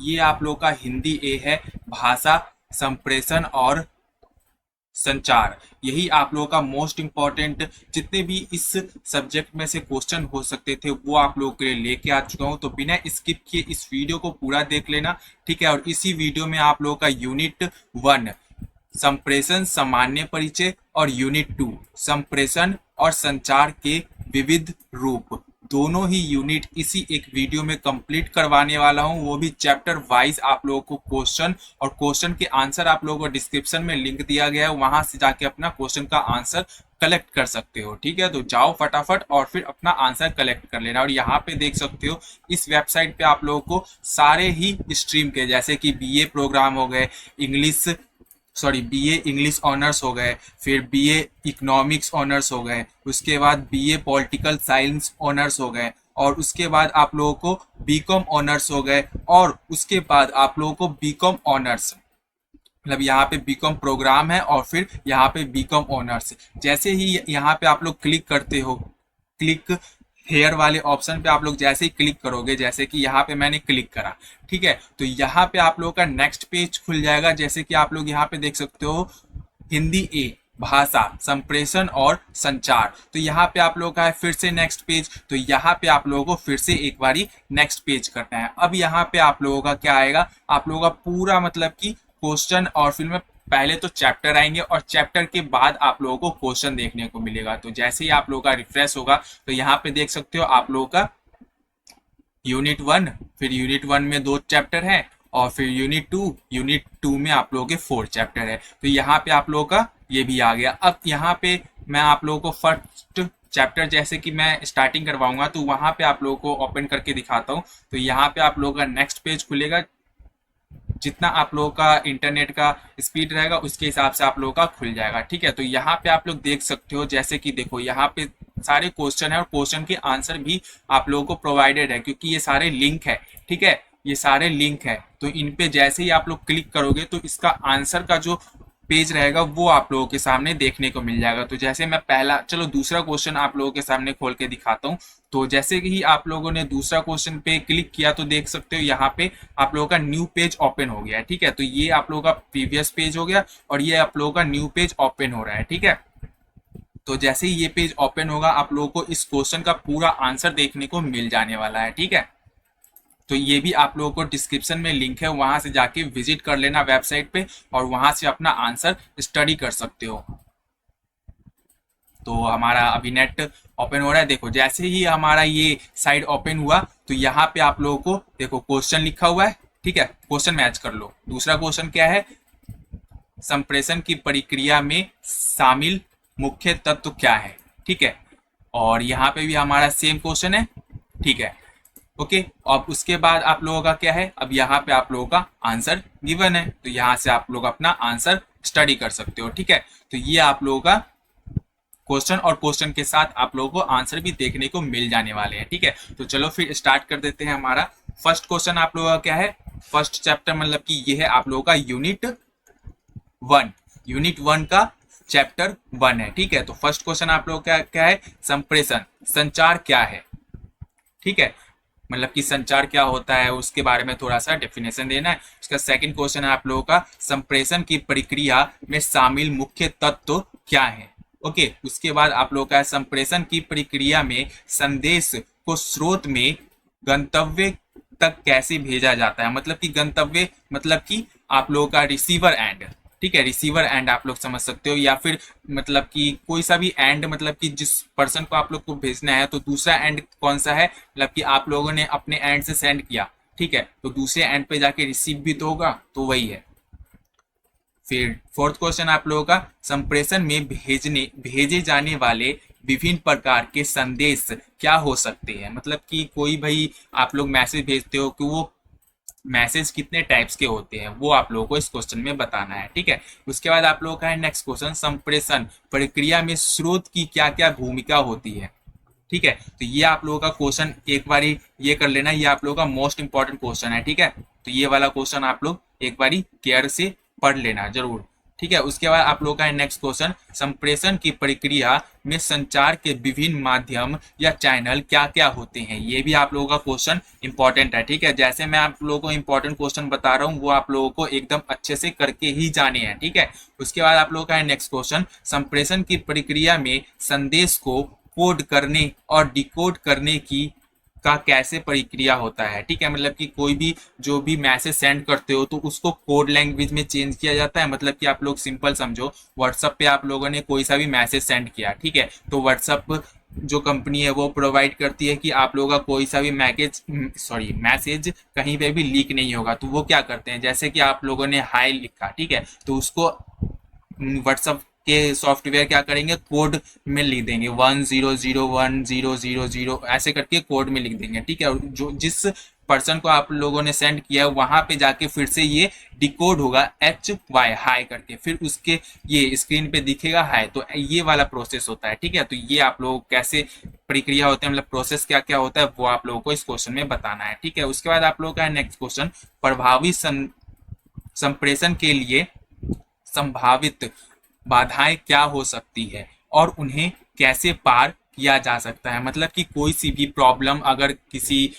ये आप लोग का हिंदी ए है, भाषा, संप्रेषण और संचार। यही आप लोगों का मोस्ट इंपॉर्टेंट जितने भी इस सब्जेक्ट में से क्वेश्चन हो सकते थे वो आप लोगों के लिए लेके आ चुका हूं। तो बिना स्किप किए इस वीडियो को पूरा देख लेना, ठीक है। और इसी वीडियो में आप लोगों का यूनिट 1 संप्रेषण सामान्य परिचय और यूनिट 2 संप्रेषण और संचार के विविध रूप, दोनों ही यूनिट इसी एक वीडियो में कंप्लीट करवाने वाला हूं, वो भी चैप्टर वाइज। आप लोगों को क्वेश्चन और क्वेश्चन के आंसर आप लोगों को डिस्क्रिप्शन में लिंक दिया गया है, वहां से जाके अपना क्वेश्चन का आंसर कलेक्ट कर सकते हो, ठीक है। तो जाओ फटाफट और फिर अपना आंसर कलेक्ट कर लेना। और यहाँ पे देख सकते हो इस वेबसाइट पे आप लोगों को सारे ही स्ट्रीम के, जैसे कि बीए प्रोग्राम हो गए, बीए इंग्लिश ऑनर्स हो गए, फिर बीए इकोनॉमिक्स ऑनर्स हो गए, उसके बाद बीए पॉलिटिकल साइंस ऑनर्स हो गए, और उसके बाद आप लोगों को बीकॉम ऑनर्स हो गए, और उसके बाद आप लोगों को बीकॉम ऑनर्स, मतलब यहाँ पे बीकॉम प्रोग्राम है और फिर यहाँ पे बीकॉम ऑनर्स। जैसे ही यहाँ पे आप लोग क्लिक करते हो, क्लिक हेयर वाले ऑप्शन पे आप लोग जैसे ही क्लिक करोगे, जैसे कि यहाँ पे मैंने क्लिक करा, ठीक है, तो यहाँ पे आप लोगों का नेक्स्ट पेज खुल जाएगा। जैसे कि आप लोग यहाँ पे देख सकते हो हिंदी ए, भाषा, संप्रेषण और संचार। तो यहाँ पे आप लोगों का है फिर से नेक्स्ट पेज, तो यहाँ पे आप लोगों को फिर से एक बारी नेक्स्ट पेज करना है। अब यहाँ पे आप लोगों का क्या आएगा, आप लोगों का पूरा मतलब कि क्वेश्चन, और फिर में पहले तो चैप्टर आएंगे और चैप्टर के बाद आप लोगों को क्वेश्चन देखने को मिलेगा। तो जैसे ही आप लोगों का रिफ्रेश होगा तो यहाँ पे देख सकते हो आप लोगों का यूनिट 1, फिर यूनिट 1 में 2 चैप्टर है, और फिर यूनिट 2 में आप लोगों के 4 चैप्टर है। तो यहाँ पे आप लोगों का ये भी आ गया। अब यहाँ पे मैं आप लोगों को फर्स्ट चैप्टर जैसे कि मैं स्टार्टिंग करवाऊंगा तो वहां पे आप लोगों को ओपन करके दिखाता हूँ। तो यहाँ पे आप लोगों का नेक्स्ट पेज खुलेगा, जितना आप लोगों का इंटरनेट का स्पीड रहेगा उसके हिसाब से आप लोगों का खुल जाएगा, ठीक है। तो यहाँ पे आप लोग देख सकते हो, जैसे कि देखो यहाँ पे सारे क्वेश्चन है और क्वेश्चन के आंसर भी आप लोगों को प्रोवाइडेड है, क्योंकि ये सारे लिंक है, ठीक है, ये सारे लिंक है। तो इन पे जैसे ही आप लोग क्लिक करोगे तो इसका आंसर का जो पेज रहेगा वो आप लोगों के सामने देखने को मिल जाएगा। तो जैसे मैं दूसरा क्वेश्चन आप लोगों के सामने खोल के दिखाता हूँ। तो जैसे कि आप लोगों ने दूसरा क्वेश्चन पे क्लिक किया तो देख सकते हो यहाँ पे आप लोगों का न्यू पेज ओपन हो गया है, ठीक है। तो ये आप लोगों का प्रीवियस पेज हो गया और ये आप लोगों का न्यू पेज ओपन हो रहा है, ठीक है। तो जैसे ही ये पेज ओपन होगा आप लोगों को इस क्वेश्चन का पूरा आंसर देखने को मिल जाने वाला है, ठीक है। तो ये भी आप लोगों को डिस्क्रिप्शन में लिंक है, वहां से जाके विजिट कर लेना वेबसाइट पे और वहां से अपना आंसर स्टडी कर सकते हो। तो हमारा अभी नेट ओपन हो रहा है। देखो जैसे ही हमारा ये साइड ओपन हुआ तो यहाँ पे आप लोगों को देखो क्वेश्चन लिखा हुआ है, ठीक है, क्वेश्चन मैच कर लो। दूसरा क्वेश्चन क्या है, संप्रेषण की प्रक्रिया में शामिल मुख्य तत्व क्या है, ठीक है। और यहाँ पे भी हमारा सेम क्वेश्चन है, ठीक है, ओके। अब उसके बाद आप लोगों का क्या है, अब यहाँ पे आप लोगों का आंसर गिवन है, तो यहाँ से आप लोग अपना आंसर स्टडी कर सकते हो, ठीक है। तो ये आप लोगों का क्वेश्चन और क्वेश्चन के साथ आप लोगों को आंसर भी देखने को मिल जाने वाले हैं, ठीक है। तो चलो फिर स्टार्ट कर देते हैं। हमारा फर्स्ट क्वेश्चन आप लोगों का क्या है, फर्स्ट चैप्टर मतलब कि ये है आप लोगों का यूनिट 1 का चैप्टर 1 है, ठीक है। तो फर्स्ट क्वेश्चन आप लोगों का क्या है, संप्रेषण, संचार क्या है, ठीक है, मतलब कि संचार क्या होता है उसके बारे में थोड़ा सा डेफिनेशन देना है। उसका सेकंड क्वेश्चन है आप लोगों का संप्रेषण की प्रक्रिया में शामिल मुख्य तत्व क्या है, ओके। उसके बाद आप लोगों का संप्रेषण की प्रक्रिया में संदेश को स्रोत में गंतव्य तक कैसे भेजा जाता है, मतलब कि गंतव्य मतलब कि आप लोगों का रिसीवर एंड, ठीक है, रिसीवर एंड आप लोग समझ सकते हो, या फिर मतलब कि कोई सा भी एंड, मतलब कि जिस पर्सन को आप लोग को भेजना है तो दूसरा एंड कौन सा है, मतलब कि आप लोगों ने अपने एंड से सेंड किया, ठीक है, तो दूसरे एंड पे जाके रिसीव भी तो होगा, तो वही है। फिर फोर्थ क्वेश्चन आप लोगों का संप्रेषण में भेजे जाने वाले विभिन्न प्रकार के संदेश क्या हो सकते हैं, मतलब कि कोई भाई आप लोग मैसेज भेजते हो कि वो मैसेज कितने टाइप्स के होते हैं वो आप लोगों को इस क्वेश्चन में बताना है, ठीक है। उसके बाद आप लोगों का है नेक्स्ट क्वेश्चन, संप्रेषण प्रक्रिया में स्रोत की क्या क्या भूमिका होती है, ठीक है। तो ये आप लोगों का क्वेश्चन एक बारी ये कर लेना, ये आप लोगों का मोस्ट इंपॉर्टेंट क्वेश्चन है, ठीक है। तो ये वाला क्वेश्चन आप लोग एक बारी केयर से पढ़ लेना जरूर, ठीक है। उसके बाद आप लोगों का है नेक्स्ट क्वेश्चन, संप्रेषण की प्रक्रिया में संचार के विभिन्न माध्यम या चैनल क्या क्या होते हैं। ये भी आप लोगों का क्वेश्चन इंपॉर्टेंट है, ठीक है। जैसे मैं आप लोगों को इंपॉर्टेंट क्वेश्चन बता रहा हूँ वो आप लोगों को एकदम अच्छे से करके ही जाने हैं, ठीक है। उसके बाद आप लोगों का है नेक्स्ट क्वेश्चन, संप्रेषण की प्रक्रिया में संदेश को कोड करने और डिकोड करने की का कैसे प्रक्रिया होता है, ठीक है। मतलब कि कोई भी जो भी मैसेज सेंड करते हो तो उसको कोड लैंग्वेज में चेंज किया जाता है। मतलब कि आप लोग सिंपल समझो, व्हाट्सएप पे आप लोगों ने कोई सा भी मैसेज सेंड किया, ठीक है, तो व्हाट्सएप जो कंपनी है वो प्रोवाइड करती है कि आप लोगों का कोई सा भी मैसेज कहीं पे भी लीक नहीं होगा। तो वो क्या करते हैं, जैसे कि आप लोगों ने हाई लिखा, ठीक है, तो उसको व्हाट्सएप के सॉफ्टवेयर क्या करेंगे, कोड में लिख देंगे 10010000 ऐसे करके कोड में लिख देंगे, ठीक है। और जो जिस पर्सन को आप लोगों ने सेंड किया है वहां पे जाके फिर से ये डिकोड होगा HY हाई करके, फिर उसके ये स्क्रीन पे दिखेगा हाई। तो ये वाला प्रोसेस होता है, ठीक है। तो ये आप लोग कैसे प्रक्रिया होते हैं, मतलब प्रोसेस क्या क्या होता है वो आप लोगों को इस क्वेश्चन में बताना है, ठीक है। उसके बाद आप लोगों का नेक्स्ट क्वेश्चन, प्रभावी संप्रेषण के लिए संभावित बाधाएं क्या हो सकती है और उन्हें कैसे पार किया जा सकता है। मतलब कि कोई सी भी प्रॉब्लम, अगर किसी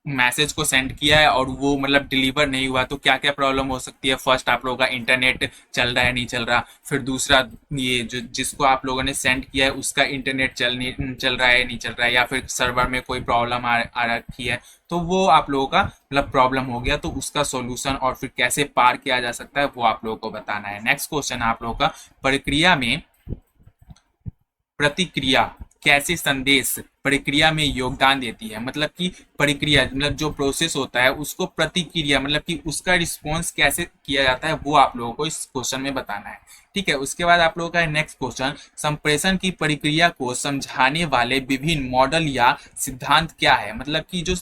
मैसेज को सेंड किया है और वो मतलब डिलीवर नहीं हुआ तो क्या क्या प्रॉब्लम हो सकती है। फर्स्ट आप लोगों का इंटरनेट चल रहा है नहीं चल रहा, फिर दूसरा ये जो जिसको आप लोगों ने सेंड किया है उसका इंटरनेट चल रहा है नहीं चल रहा है, या फिर सर्वर में कोई प्रॉब्लम आ रखी है। तो वो आप लोगों का मतलब प्रॉब्लम हो गया, तो उसका सॉल्यूशन और फिर कैसे पार किया जा सकता है वो आप लोगों को बताना है। नेक्स्ट क्वेश्चन आप लोगों का, प्रक्रिया में प्रतिक्रिया कैसे संदेश प्रक्रिया में योगदान देती है। मतलब कि प्रक्रिया मतलब जो प्रोसेस होता है उसको प्रतिक्रिया मतलब कि उसका रिस्पॉन्स कैसे किया जाता है वो आप लोगों को इस क्वेश्चन में बताना है, ठीक है। उसके बाद आप लोगों का नेक्स्ट क्वेश्चन, संप्रेषण की प्रक्रिया को समझाने वाले विभिन्न मॉडल या सिद्धांत क्या है। मतलब कि जो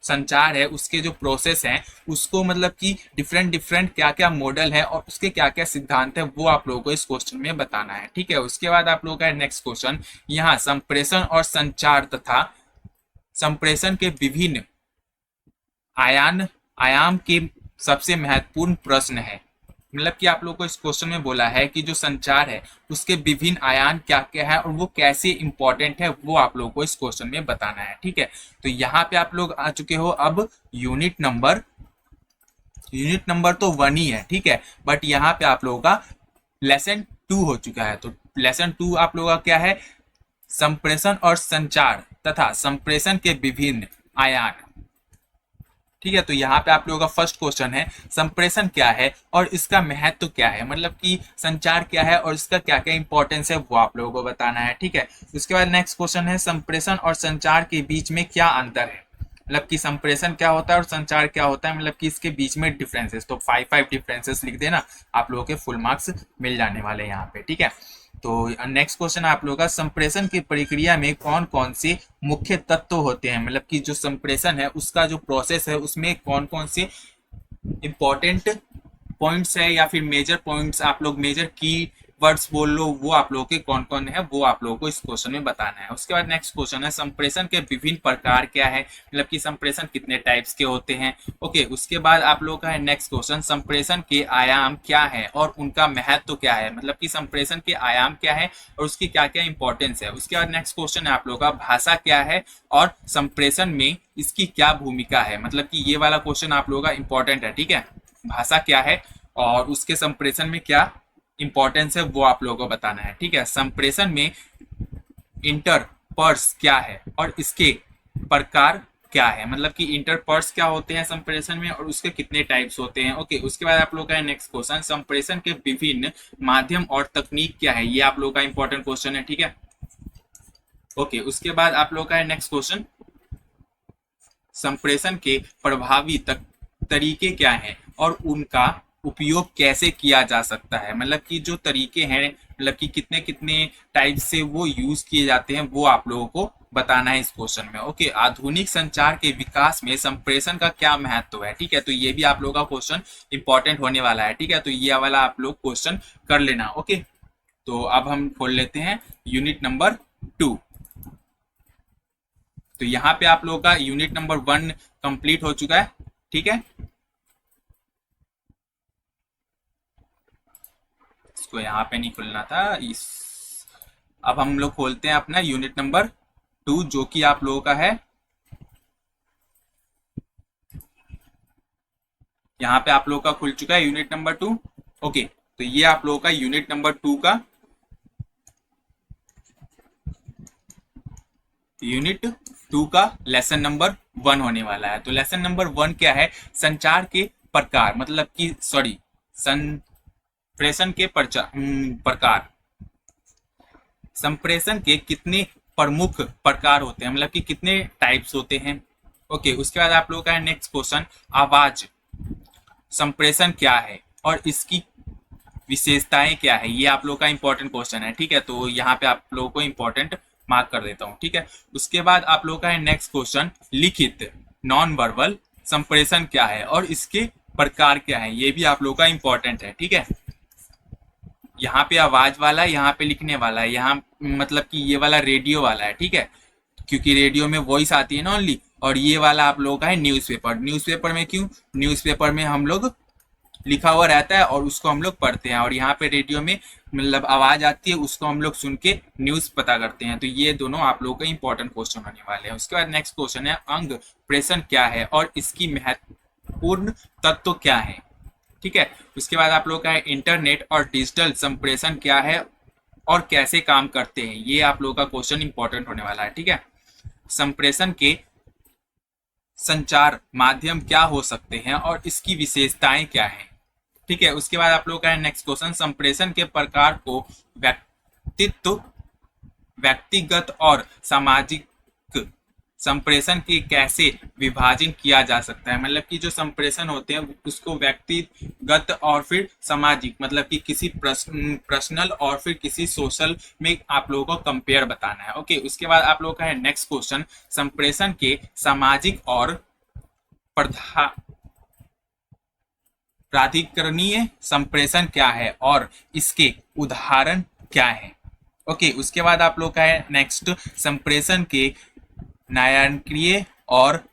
संचार है उसके जो प्रोसेस हैं उसको मतलब कि डिफरेंट डिफरेंट क्या क्या मॉडल है और उसके क्या क्या सिद्धांत है वो आप लोगों को इस क्वेश्चन में बताना है, ठीक है। उसके बाद आप लोगों का नेक्स्ट क्वेश्चन, यहाँ संप्रेषण और संचार तथा संप्रेषण के विभिन्न आयाम के सबसे महत्वपूर्ण प्रश्न है। मतलब कि आप लोगों को इस क्वेश्चन में बोला है कि जो संचार है उसके विभिन्न आयाम क्या क्या है और वो कैसे इंपॉर्टेंट है वो आप लोगों को इस क्वेश्चन में बताना है, ठीक है। तो यहाँ पे आप लोग आ चुके हो अब यूनिट नंबर तो 1 ही है, ठीक है, बट यहाँ पे आप लोगों का लेसन 2 हो चुका है। तो लेसन 2 आप लोगों का क्या है, संप्रेषण और संचार तथा संप्रेषण के विभिन्न आयाम, ठीक है। तो यहाँ पे आप लोगों का फर्स्ट क्वेश्चन है, संप्रेषण क्या है और इसका महत्व क्या है। मतलब कि संचार क्या है और इसका क्या क्या इंपॉर्टेंस है वो आप लोगों को बताना है, ठीक है। उसके बाद नेक्स्ट क्वेश्चन है, संप्रेषण और संचार के बीच में क्या अंतर है। मतलब कि संप्रेषण क्या होता है और संचार क्या होता है, मतलब कि इसके बीच में डिफरेंसेस। तो 5 डिफरेंसेस लिख देना, आप लोगों के फुल मार्क्स मिल जाने वाले हैं यहाँ पे, ठीक है। तो नेक्स्ट क्वेश्चन आप लोगों का, संप्रेषण की प्रक्रिया में कौन कौन से मुख्य तत्व होते हैं। मतलब कि जो संप्रेषण है उसका जो प्रोसेस है उसमें कौन कौन से इंपॉर्टेंट पॉइंट्स है या फिर मेजर पॉइंट्स, आप लोग मेजर की वर्ड्स बोल लो, वो आप लोगों के कौन कौन है वो आप लोगों को इस क्वेश्चन में बताना है। उसके बाद नेक्स्ट क्वेश्चन है, संप्रेषण के विभिन्न प्रकार क्या है। मतलब कि संप्रेषण कितने टाइप्स के होते हैं। ओके, उसके बाद आप लोगों का है नेक्स्ट क्वेश्चन, संप्रेषण के आयाम क्या है और उनका महत्व क्या है। मतलब कि संप्रेषण के आयाम क्या है और उसकी क्या क्या इंपॉर्टेंस है। उसके बाद नेक्स्ट क्वेश्चन है आप लोगों का, भाषा क्या है और संप्रेषण में इसकी क्या भूमिका है। मतलब कि ये वाला क्वेश्चन आप लोगों का इंपॉर्टेंट है, ठीक है। भाषा क्या है और उसके संप्रेषण में क्या इंपॉर्टेंस है वो आप लोगों को बताना है, ठीक है। संप्रेषण में इंटरपर्स क्या है और इसके प्रकार क्या है। मतलब कि इंटरपर्स क्या होते हैं संप्रेषण में और उसके कितने टाइप्स होते हैं। ओके, उसके बाद आप लोगों का नेक्स्ट क्वेश्चन, संप्रेषण के विभिन्न माध्यम और तकनीक क्या है। ये आप लोगों का इंपॉर्टेंट क्वेश्चन है, ठीक है। ओके, उसके बाद आप लोगों का नेक्स्ट क्वेश्चन, संप्रेषण के प्रभावी तरीके क्या हैं और उनका उपयोग कैसे किया जा सकता है। मतलब कि जो तरीके हैं, मतलब कि कितने कितने टाइप से वो यूज किए जाते हैं वो आप लोगों को बताना है इस क्वेश्चन में। ओके, आधुनिक संचार के विकास में संप्रेषण का क्या महत्व है, ठीक है। तो ये भी आप लोगों का क्वेश्चन इंपॉर्टेंट होने वाला है, ठीक है। तो ये वाला आप लोग क्वेश्चन कर लेना। ओके, तो अब हम खोल लेते हैं यूनिट नंबर 2। तो यहाँ पे आप लोगों का यूनिट नंबर 1 कंप्लीट हो चुका है, ठीक है। इसको यहाँ पे नहीं खुलना था इस। अब हम लोग खोलते हैं अपना यूनिट नंबर 2, जो कि आप लोगों का है, यहाँ पे आप लोगों का खुल चुका है यूनिट नंबर 2। ओके, तो ये आप लोगों का यूनिट नंबर 2 का यूनिट 2 का लेसन नंबर 1 होने वाला है। तो लेसन नंबर 1 क्या है? संचार के प्रकार, मतलब कि सॉरी, संप्रेषण के प्रकार। संप्रेषण के कितने प्रमुख प्रकार होते हैं, मतलब कि कितने टाइप्स होते हैं। ओके, उसके बाद आप लोगों का है नेक्स्ट क्वेश्चन, आवाज संप्रेषण क्या है और इसकी विशेषताएं क्या है। ये आप लोग का इंपॉर्टेंट क्वेश्चन है, ठीक है, तो यहाँ पे आप लोगों को इंपॉर्टेंट मार्क कर देता हूँ, ठीक है। उसके बाद आप लोग का है नेक्स्ट क्वेश्चन, लिखित नॉन वर्बल संप्रेषण क्या है और इसके प्रकार क्या है। ये भी आप लोग का इंपॉर्टेंट है, ठीक है। यहाँ पे आवाज वाला है, यहाँ पे लिखने वाला है, यहाँ मतलब कि ये वाला रेडियो वाला है, ठीक है, क्योंकि रेडियो में वॉइस आती है ना ओनली। और ये वाला आप लोगों का है न्यूज़पेपर। न्यूज़पेपर में क्यों? न्यूज़पेपर में हम लोग लिखा हुआ रहता है और उसको हम लोग पढ़ते हैं, और यहाँ पे रेडियो में मतलब आवाज आती है, उसको हम लोग सुन के न्यूज पता करते हैं। तो ये दोनों आप लोगों का इंपॉर्टेंट क्वेश्चन होने वाले हैं। उसके बाद नेक्स्ट क्वेश्चन है, अंग प्रेषण क्या है और इसकी महत्वपूर्ण तत्व क्या है, ठीक है। उसके बाद आप लोग का है इंटरनेट और डिजिटल संप्रेषण क्या है और कैसे काम करते हैं। ये आप लोगों का क्वेश्चन इंपॉर्टेंट होने वाला है, ठीक है। संप्रेषण के संचार माध्यम क्या हो सकते हैं और इसकी विशेषताएं क्या है, ठीक है। उसके बाद आप लोग का है नेक्स्ट क्वेश्चन, संप्रेषण के प्रकार को व्यक्तिगत और सामाजिक संप्रेषण के कैसे विभाजन किया जा सकता है। मतलब कि जो संप्रेषण होते हैं उसको व्यक्तिगत और फिर सामाजिक, मतलब कि किसी पर्सनल और फिर किसी सोशल में आप लोगों को कंपेयर बताना है। ओके, उसके बाद आप लोगों का है नेक्स्ट क्वेश्चन, संप्रेषण के सामाजिक और प्राधिकरणीय संप्रेषण क्या है और इसके उदाहरण क्या है। ओके, उसके बाद आप लोग का है नेक्स्ट, संप्रेषण के न्यायिक और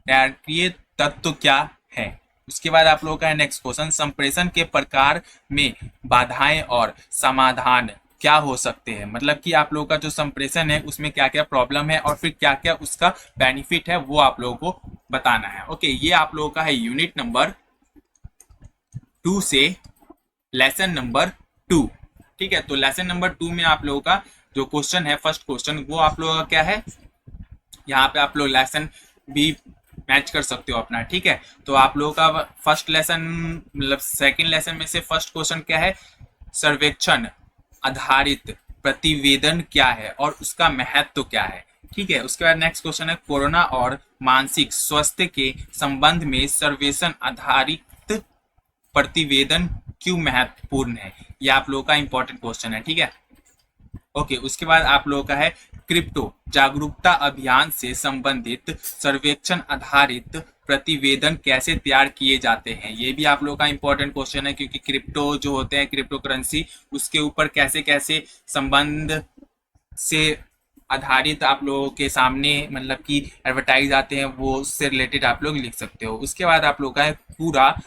न्यायिक तत्व क्या है। उसके बाद आप लोगों का है नेक्स्ट क्वेश्चन, संप्रेषण के प्रकार में बाधाएं और समाधान क्या हो सकते हैं। मतलब कि आप लोगों का जो संप्रेषण है उसमें क्या क्या प्रॉब्लम है और फिर क्या क्या उसका बेनिफिट है, वो आप लोगों को बताना है। ओके, ये आप लोगों का है यूनिट नंबर 2 से लेसन नंबर 2, ठीक है। तो लेसन नंबर 2 में आप लोगों का जो क्वेश्चन है, फर्स्ट क्वेश्चन, वो आप लोगों का क्या है, यहाँ पे आप लोग लेसन भी मैच कर सकते हो अपना, ठीक है। तो आप लोगों का फर्स्ट लेसन मतलब सेकंड लेसन में से फर्स्ट क्वेश्चन क्या है, सर्वेक्षण आधारित प्रतिवेदन क्या है और उसका महत्व क्या है, ठीक है। उसके बाद नेक्स्ट क्वेश्चन है, कोरोना और मानसिक स्वास्थ्य के संबंध में सर्वेक्षण आधारित प्रतिवेदन क्यों महत्वपूर्ण है। यह आप लोगों का इंपॉर्टेंट क्वेश्चन है, ठीक है। ओके, उसके बाद आप लोगों का है क्रिप्टो जागरूकता अभियान से संबंधित सर्वेक्षण आधारित प्रतिवेदन कैसे तैयार किए जाते हैं। ये भी आप लोगों का इंपॉर्टेंट क्वेश्चन है, क्योंकि क्रिप्टो जो होते हैं, क्रिप्टो करेंसी, उसके ऊपर कैसे कैसे संबंध से आधारित आप लोगों के सामने मतलब कि एडवर्टाइज आते हैं, वो उससे रिलेटेड आप लोग लिख सकते हो। उसके बाद आप लोग का है पूरा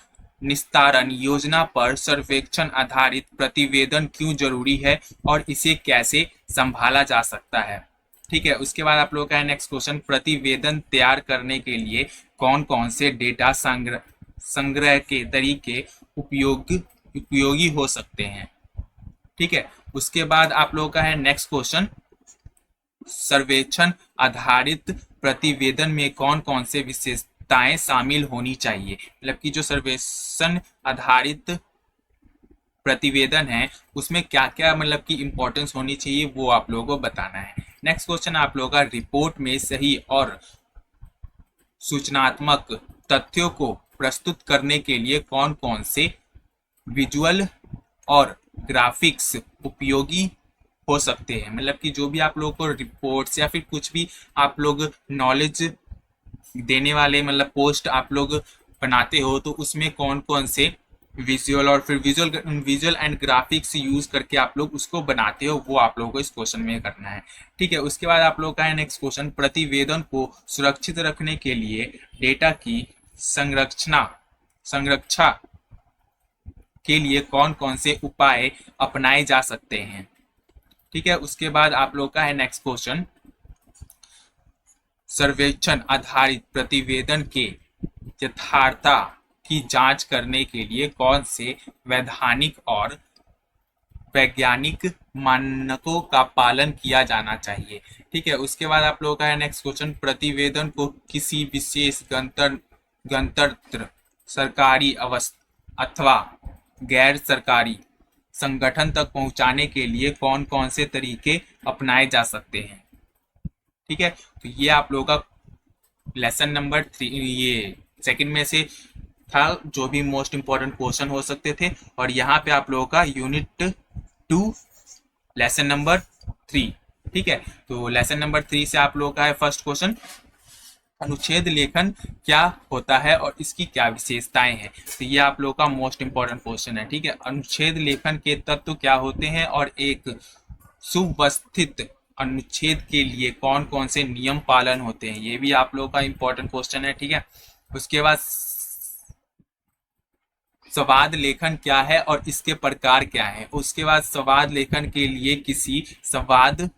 निस्तारण योजना पर सर्वेक्षण आधारित प्रतिवेदन क्यों जरूरी है और इसे कैसे संभाला जा सकता है, ठीक है। उसके बाद आप लोग का है नेक्स्ट क्वेश्चन, प्रतिवेदन तैयार करने के लिए कौन कौन से डेटा संग्रह के तरीके उपयोगी हो सकते हैं, ठीक है। उसके बाद आप लोगों का है नेक्स्ट क्वेश्चन, सर्वेक्षण आधारित प्रतिवेदन में कौन कौन से विशेषताएं शामिल होनी चाहिए। मतलब कि जो सर्वेक्षण आधारित प्रतिवेदन है उसमें क्या क्या मतलब की इंपॉर्टेंस होनी चाहिए, वो आप लोगों को बताना है। नेक्स्ट क्वेश्चन आप लोगों का, रिपोर्ट में सही और सूचनात्मक तथ्यों को प्रस्तुत करने के लिए कौन कौन से विजुअल और ग्राफिक्स उपयोगी हो सकते हैं। मतलब कि जो भी आप लोगों को रिपोर्ट्स या फिर कुछ भी आप लोग नॉलेज देने वाले मतलब पोस्ट आप लोग बनाते हो, तो उसमें कौन कौन से विजुअल और फिर विजुअल एंड ग्राफिक्स यूज करके आप लोग उसको बनाते हो, वो आप लोगों को इस क्वेश्चन में करना है, ठीक है। उसके बाद आप लोग का है नेक्स्ट क्वेश्चन, प्रतिवेदन को सुरक्षित रखने के लिए डेटा की संरक्षा के लिए कौन कौन से उपाय अपनाए जा सकते हैं। ठीक है, उसके बाद आप लोग का है नेक्स्ट क्वेश्चन, सर्वेक्षण आधारित प्रतिवेदन के यथार्थता की जांच करने के लिए कौन से वैधानिक और वैज्ञानिक मानकों का पालन किया जाना चाहिए। ठीक है, उसके बाद आप लोगों का है नेक्स्ट क्वेश्चन, प्रतिवेदन को किसी विशेष गणतंत्र सरकारी अवस्था अथवा गैर सरकारी संगठन तक पहुंचाने के लिए कौन कौन से तरीके अपनाए जा सकते हैं। ठीक है, तो ये आप लोगों का लेसन नंबर 3 ये सेकंड में से था, जो भी मोस्ट इंपॉर्टेंट क्वेश्चन हो सकते थे। और यहाँ पे आप लोगों का यूनिट 2 लेसन नंबर 3। ठीक है, तो लेसन नंबर 3 से आप लोगों का है फर्स्ट क्वेश्चन, अनुच्छेद लेखन क्या होता है और इसकी क्या विशेषताएं हैं। तो ये आप लोगों का मोस्ट इंपॉर्टेंट क्वेश्चन है। ठीक है, अनुच्छेद लेखन के तत्व क्या होते हैं और एक सुव्यवस्थित अनुच्छेद के लिए कौन कौन से नियम पालन होते हैं, ये भी आप लोगों का इंपॉर्टेंट क्वेश्चन है। ठीक है, उसके बाद संवाद लेखन क्या है और इसके प्रकार क्या है। उसके बाद संवाद लेखन के लिए किसी संवाद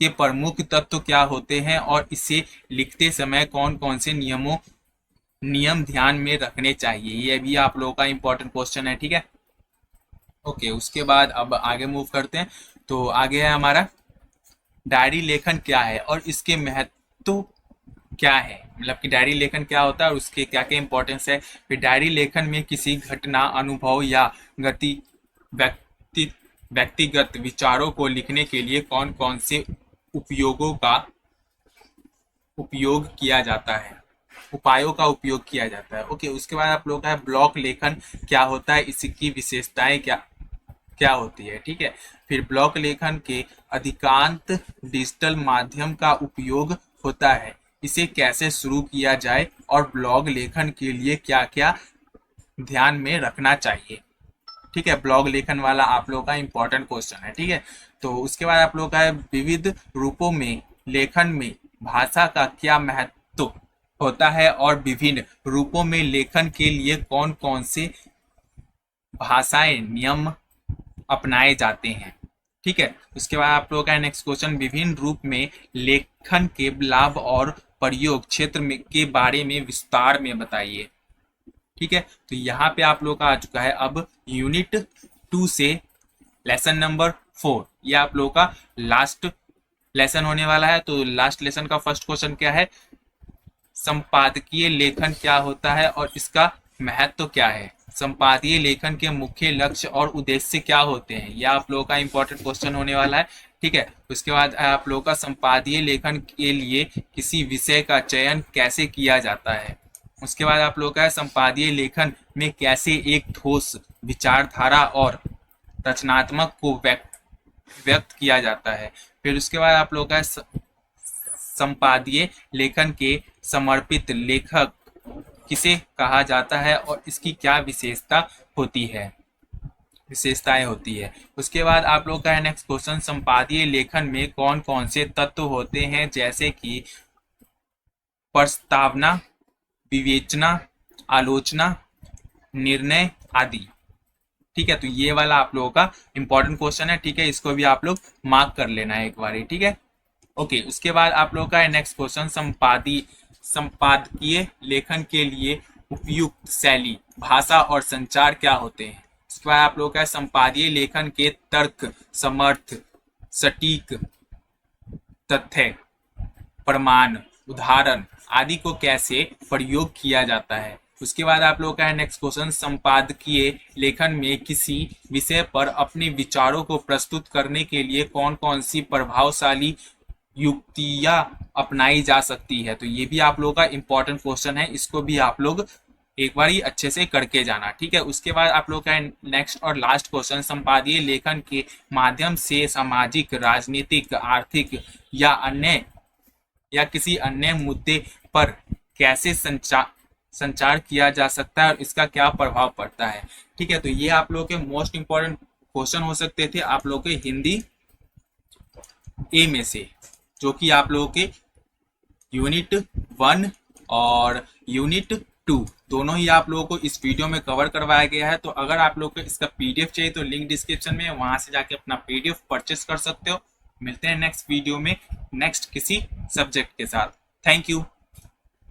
के प्रमुख तत्व क्या होते हैं और इसे लिखते समय कौन कौन से नियम ध्यान में रखने चाहिए, ये भी आप लोगों का इंपॉर्टेंट क्वेश्चन है। ठीक है, ओके, उसके बाद अब आगे मूव करते हैं। तो आगे है हमारा डायरी लेखन क्या है और इसके महत्व क्या है, मतलब कि डायरी लेखन क्या होता है और उसके क्या क्या इंपॉर्टेंस है। फिर डायरी लेखन में किसी घटना, अनुभव या व्यक्तिगत विचारों को लिखने के लिए कौन कौन से उपायों का उपयोग किया जाता है। ओके, उसके बाद आप लोग का है ब्लॉक लेखन क्या होता है, इसकी विशेषताएं क्या होती है। ठीक है, फिर ब्लॉक लेखन के अधिकांश डिजिटल माध्यम का उपयोग होता है, इसे कैसे शुरू किया जाए और ब्लॉग लेखन के लिए क्या क्या ध्यान में रखना चाहिए। ठीक है, ब्लॉग लेखन वाला आप लोगों का इंपॉर्टेंट क्वेश्चन है। ठीक है, तो उसके बाद आप लोगों का है विविध रूपों में लेखन में भाषा का क्या महत्व होता है और विभिन्न रूपों में लेखन के लिए कौन कौन से भाषाएं नियम अपनाए जाते हैं। ठीक है, उसके बाद आप लोगों का नेक्स्ट क्वेश्चन, विभिन्न रूप में लेखन के लाभ और प्रयोग क्षेत्र में के बारे में विस्तार में बताइए। ठीक है, तो यहाँ पे आप लोग का आ चुका है अब यूनिट 2 से लेसन नंबर 4, ये आप लोगों का लास्ट लेसन होने वाला है। तो लास्ट लेसन का फर्स्ट क्वेश्चन क्या है, संपादकीय लेखन क्या होता है और इसका महत्व क्या है, संपादकीय लेखन के मुख्य लक्ष्य और उद्देश्य क्या होते हैं, यह आप लोगों का इंपॉर्टेंट क्वेश्चन होने वाला है। ठीक है, उसके बाद आप लोगों का संपादकीय लेखन के लिए किसी विषय का चयन कैसे किया जाता है। उसके बाद आप लोगों का संपादकीय लेखन में कैसे एक ठोस विचारधारा और रचनात्मक को व्यक्त किया जाता है। फिर उसके बाद आप लोगों का संपादकीय लेखन के समर्पित लेखक किसे कहा जाता है और इसकी क्या विशेषताएं होती है। उसके बाद आप लोग का है नेक्स्ट क्वेश्चन, संपादकीय लेखन में कौन कौन से तत्व होते हैं, जैसे कि प्रस्तावना, विवेचना, आलोचना, निर्णय आदि। ठीक है, तो ये वाला आप लोगों का इंपॉर्टेंट क्वेश्चन है। ठीक है, इसको भी आप लोग मार्क कर लेना है एक बार। ठीक है, ओके, उसके बाद आप लोगों का है नेक्स्ट क्वेश्चन, संपादकीय लेखन के लिए उपयुक्त शैली, भाषा और संचार क्या होते हैं। इसके बाद आप लोगों का संपादकीय लेखन के तर्क, समर्थ, सटीक तथ्य, प्रमाण, उदाहरण आदि को कैसे प्रयोग किया जाता है। उसके बाद आप लोगों का है नेक्स्ट क्वेश्चन, संपादकीय लेखन में किसी विषय पर अपने विचारों को प्रस्तुत करने के लिए कौन कौन सी प्रभावशाली युक्तियां अपनाई जा सकती है। तो ये भी आप लोगों का इंपॉर्टेंट क्वेश्चन है, इसको भी आप लोग एक बार ही अच्छे से करके जाना। ठीक है, उसके बाद आप लोग का नेक्स्ट और लास्ट क्वेश्चन, संपादकीय लेखन के माध्यम से सामाजिक, राजनीतिक, आर्थिक या किसी अन्य मुद्दे पर कैसे संचार किया जा सकता है और इसका क्या प्रभाव पड़ता है। ठीक है, तो ये आप लोगों के मोस्ट इंपॉर्टेंट क्वेश्चन हो सकते थे आप लोगों के हिंदी ए में से, जो कि आप लोगों के यूनिट 1 और यूनिट 2 दोनों ही आप लोगों को इस वीडियो में कवर करवाया गया है। तो अगर आप लोग को इसका पीडीएफ चाहिए तो लिंक डिस्क्रिप्शन में है, वहां से जाके अपना पीडीएफ परचेस कर सकते हो। मिलते हैं नेक्स्ट वीडियो में नेक्स्ट किसी सब्जेक्ट के साथ। Thank you.